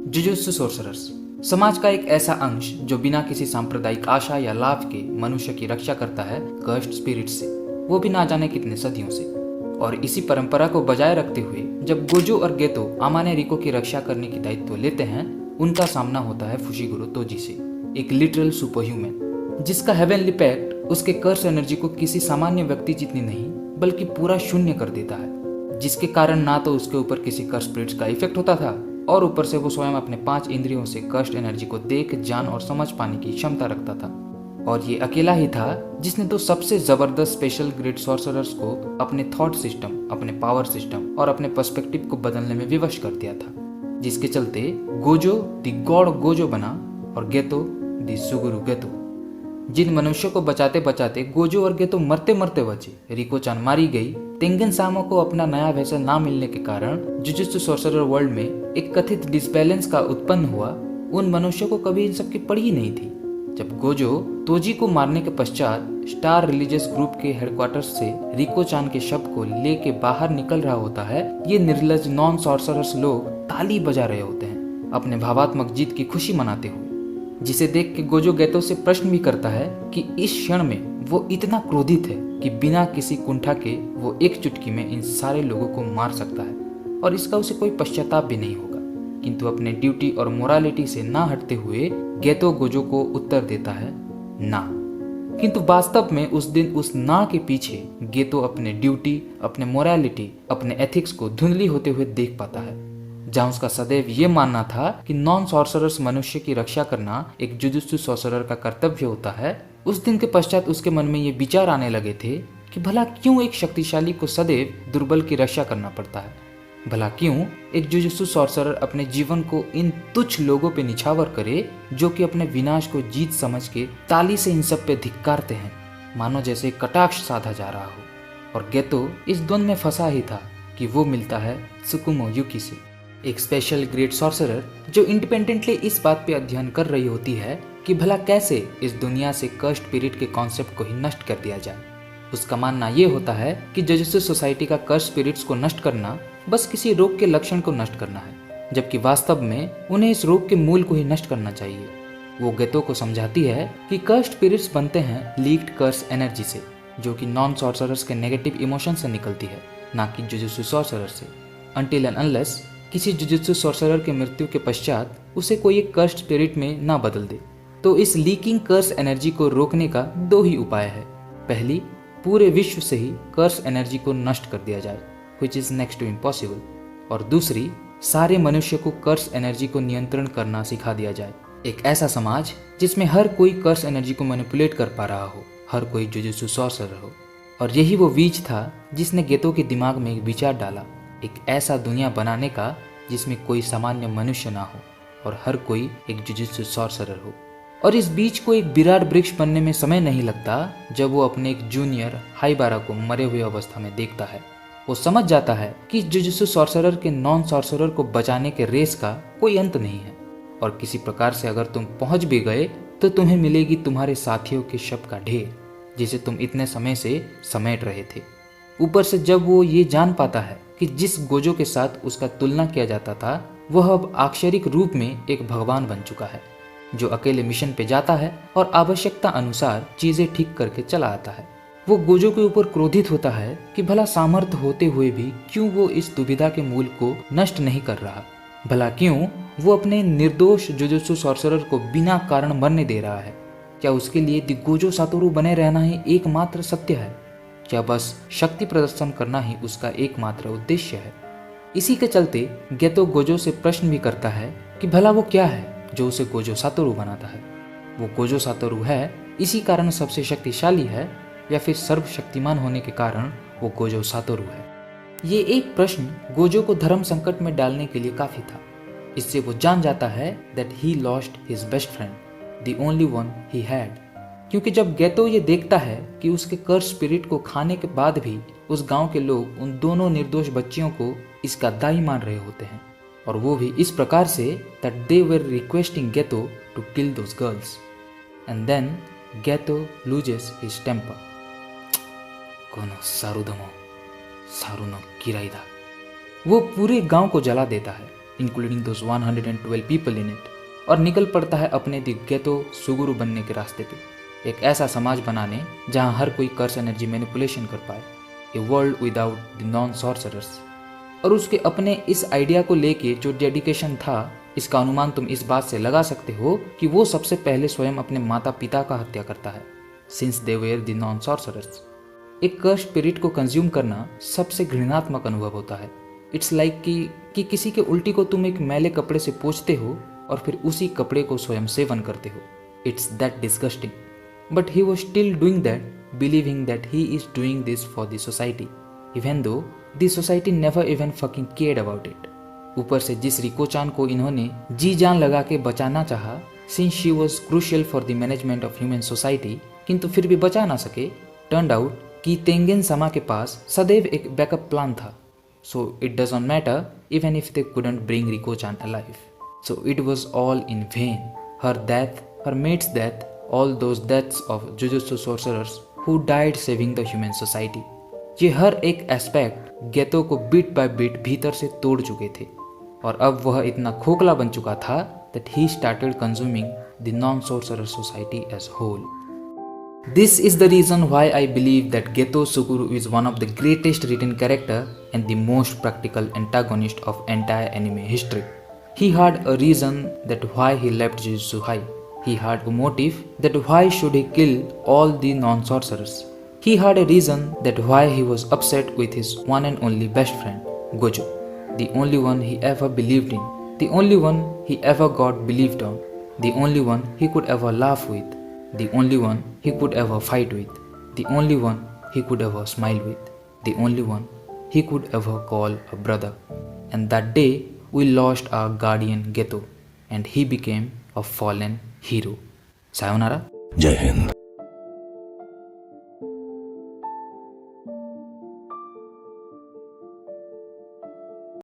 Jujutsu sorcerer's समाज का एक ऐसा अंश जो बिना किसी सांप्रदायिक आशा या लाभ के मनुष्य की रक्षा करता है कर्स्ट स्पिरिट से, वो भी ना जाने कितने सदियों से। और इसी परंपरा को बजाय रखते हुए जब गोजो और गेतो आमाने रिको की रक्षा करने की दायित्व लेते हैं, उनका सामना होता है फुशिगुरो तोजी से, एक लिटरल सुपर ह्यूमन जिसका हेवनली पैक्ट उसके कर्स एनर्जी को किसी सामान्य व्यक्ति जितनी नहीं बल्कि पूरा शून्य कर देता है, जिसके कारण ना तो उसके ऊपर किसी कर्स स्पिरिट्स का इफेक्ट होता था और ऊपर से वो स्वयं अपने 5 इंद्रियों से कर्स्ट एनर्जी को देख, जान और समझ पाने की क्षमता रखता था। और ये अकेला ही था जिसने तो सबसे जबरदस्त स्पेशल ग्रेट सॉर्सरर्स को अपने थॉट सिस्टम, अपने पावर सिस्टम और अपने पर्सपेक्टिव को बदलने में विवश कर दिया था, जिसके चलते गोजो द गॉड गोजो बना और गेतो द सुगुरु गेतो। जिन मनुष्यों को बचाते बचाते गोजो और गेतो मरते मरते बचे, रिको-चान मारी गई, तेंगन सामो को अपना नया वैसा ना मिलने के कारण जुजुत्सु सोर्सरर वर्ल्ड में एक कथित डिसबैलेंस का उत्पन्न हुआ, उन मनुष्यों को कभी इन सब की पड़ी ही नहीं थी। जब गोजो तोजी को मारने के पश्चात स्टार रिलीजियस ग्रुप के हेडक्वार्टर्स से रिको-चान के शव को लेके बाहर निकल रहा होता है, ये निर्लज नॉन सॉर्सरर्स लोग ताली बजा रहे होते हैं अपने भावात्मक जीत की खुशी मनाते हुए, जिसे देख के गोजो गेतो से प्रश्न भी करता है कि इस क्षण में वो इतना क्रोधित है कि बिना किसी कुंठा के वो एक चुटकी में इन सारे लोगों को मार सकता है और इसका उसे कोई पश्चाताप भी नहीं होगा। किंतु अपने ड्यूटी और मोरालिटी से ना हटते हुए गेतो गोजो को उत्तर देता है ना। किंतु वास्तव में उस दिन उस ना के पीछे गेतो अपने ड्यूटी, अपने मोरालिटी, अपने एथिक्स को धुंधली होते हुए देख पाता है, जहाँ उसका सदैव ये मानना था कि नॉन सॉर्सरर्स मनुष्य की रक्षा करना एक जुजुत्सु सॉर्सरर का कर्तव्य होता है। उस दिन के पश्चात उसके मन में ये विचार आने लगे थे कि भला क्यों एक शक्तिशाली को सदैव दुर्बल की रक्षा करना पड़ता है, भला क्यों एक जुजुत्सु सॉर्सरर अपने जीवन को इन तुच्छ लोगों पे निछावर करे जो कि अपने विनाश को जीत समझ के ताली से इन सब पे धिक्कारते हैं, मानो जैसे कटाक्ष साधा जा रहा हो। और गेतो इस द्वंद में फंसा ही था कि वो मिलता है त्सुकुमो युकी से, एक स्पेशल ग्रेट सॉर्सरर जो इंडिपेंडेंटली इस बात पे अध्ययन कर रही होती है कि भला कैसे इस दुनिया से कर्स्ट स्पिरिट के कॉन्सेप्ट को ही नष्ट कर दिया जाए। उसका मानना ये होता है कि जुजुत्सु सोसाइटी का कर्स्ट स्पिरिट्स को नष्ट करना बस किसी रोग के लक्षण को नष्ट करना है, जबकि वास्तव में उन्हें इस रोग के मूल को ही नष्ट करना चाहिए। वो गेतो को समझाती है कि कर्स्ट स्पिरिट्स बनते हैं लीक्ड कर्स एनर्जी से, जो कि नॉन सॉर्सरर्स के नेगेटिव इमोशन से निकलती है, ना कि जुजुत्सु सॉर्सरर से। अनटिल एंड अनलेस किसी जुजुत्सु सॉर्सरर के मृत्यु के पश्चात उसे कोई एक कर्स्ट स्पिरिट में ना बदल दे, तो इस लीकिंग कर्स एनर्जी को रोकने का 2 ही उपाय है। पहली, पूरे विश्व से ही कर्स एनर्जी को नष्ट कर दिया जाए, which is next to impossible। और दूसरी, सारे मनुष्य को कर्स एनर्जी को नियंत्रण करना सिखा दिया जाए। एक ऐसा समाज जिसमें हर कोई कर्स एनर्जी को मैनिपुलेट कर पा रहा हो, हर कोई जुजुत्सु सॉर्सरर हो। और यही वो बीज था जिसने गेतो के दिमाग में एक विचार डाला, एक ऐसा दुनिया बनाने का जिसमें कोई सामान्य मनुष्य ना हो और हर कोई एक जुजुत्सु सॉर्सरर हो। और इस बीज को एक विराट वृक्ष बनने में समय नहीं लगता जब वो अपने एक जूनियर हाइबारा को मरे हुए अवस्था में देखता है। वो समझ जाता है कि जुजुत्सु सॉर्सरर के नॉन सॉर्सरर को बचाने के रेस का कोई अंत नहीं है, और किसी प्रकार से अगर तुम पहुंच भी गए तो तुम्हें मिलेगी तुम्हारे साथियों के शव का ढेर, जिसे तुम इतने समय से समेट रहे थे। ऊपर से जब वो ये जान पाता है कि जिस गोजो के साथ उसका तुलना किया जाता था वह अब आक्षरिक रूप में एक भगवान बन चुका है, जो अकेले मिशन पे जाता है और आवश्यकता अनुसार चीजें ठीक करके चला आता है। वो गोजो के ऊपर क्रोधित होता है कि भला सामर्थ्य होते हुए भी क्यों वो इस दुविधा के मूल को नष्ट नहीं कर रहा, भला क्यों वो अपने निर्दोष जुजुत्सु सॉर्सरर को बिना कारण मरने दे रहा है। क्या उसके लिए द गोजो सातोरु बने रहना ही एकमात्र सत्य है? क्या बस शक्ति प्रदर्शन करना ही उसका एकमात्र उद्देश्य है? इसी के चलते गेतो गोजो से प्रश्न भी करता है कि भला वो क्या है जो उसे गोजो सातोरु बनाता है। वो गोजो सातोरु है इसी कारण सबसे शक्तिशाली है, या फिर सर्वशक्तिमान होने के कारण वो गोजो सातोरु है? ये एक प्रश्न गोजो को धर्म संकट में डालने के लिए काफी था। इससे वो जान जाता है that he lost his best friend, the only one he had. क्योंकि जब गेतो ये देखता है कि उसके कर्स स्पिरिट को खाने के बाद भी उस गांव के लोग उन दोनों निर्दोष बच्चियों को इसका दाई मान रहे होते हैं, और वो भी इस प्रकार से that they were requesting Geto to kill those girls, and then Geto loses his temper. कोनो सारू दमो सारू नो किराई दा। वो पूरे गांव को जला देता है including those 112 people in it, और निकल पड़ता है अपने द गेतो सुगुरु बनने के रास्ते पे, एक ऐसा समाज बनाने जहां हर कोई कर्स एनर्जी मैनिपुलेशन कर पाए, a world without the non sorcerers. और उसके अपने इस आइडिया को लेके जो डेडिकेशन था, इसका अनुमान तुम इस बात से लगा सकते हो कि वो सबसे पहले स्वयं अपने माता पिता का हत्या करता है, since they were the non sorcerers. एक कर्स स्पिरिट को कंज्यूम करना सबसे घृणात्मक अनुभव होता है। इट्स लाइक कि किसी के उल्टी को तुम एक मैले कपड़े से पोंछते हो और फिर उसी कपड़े को स्वयं सेवन करते हो। It's that disgusting, but he was still doing that, believing that he is doing this for the society, even though the society never even fucking cared about it. ऊपर से जिस रिको-चान को इन्होंने जी जान लगा के बचाना चाहा, since she was crucial for the management of human society, किंतु फिर भी बचा ना सके, टर्न्ड आउट कि तेंगेन समा के पास सदैव एक बैकअप प्लान था। So it doesn't matter even if they couldn't bring Riko-chan alive. So it was all in vain. Her death, her mate's death, all those deaths of Jujutsu sorcerers who died saving the human society. ये हर एक aspect गेतो को bit by bit भीतर से तोड़ चुके थे, और अब वह इतना खोखला बन चुका था that he started consuming the non-sorcerer society as whole. This is the reason why I believe that Geto Suguru is one of the greatest written character and the most practical antagonist of entire anime history. He had a reason that why he left Jujutsu High. He had a motive that why should he kill all the non-sorcerers. He had a reason that why he was upset with his one and only best friend, Gojo, the only one he ever believed in, the only one he ever got believed on, the only one he could ever laugh with, the only one he could ever fight with, the only one he could ever smile with, the only one he could ever call a brother. And that day we lost our guardian Geto, and he became a fallen hero. Sayonara. Jai Hind.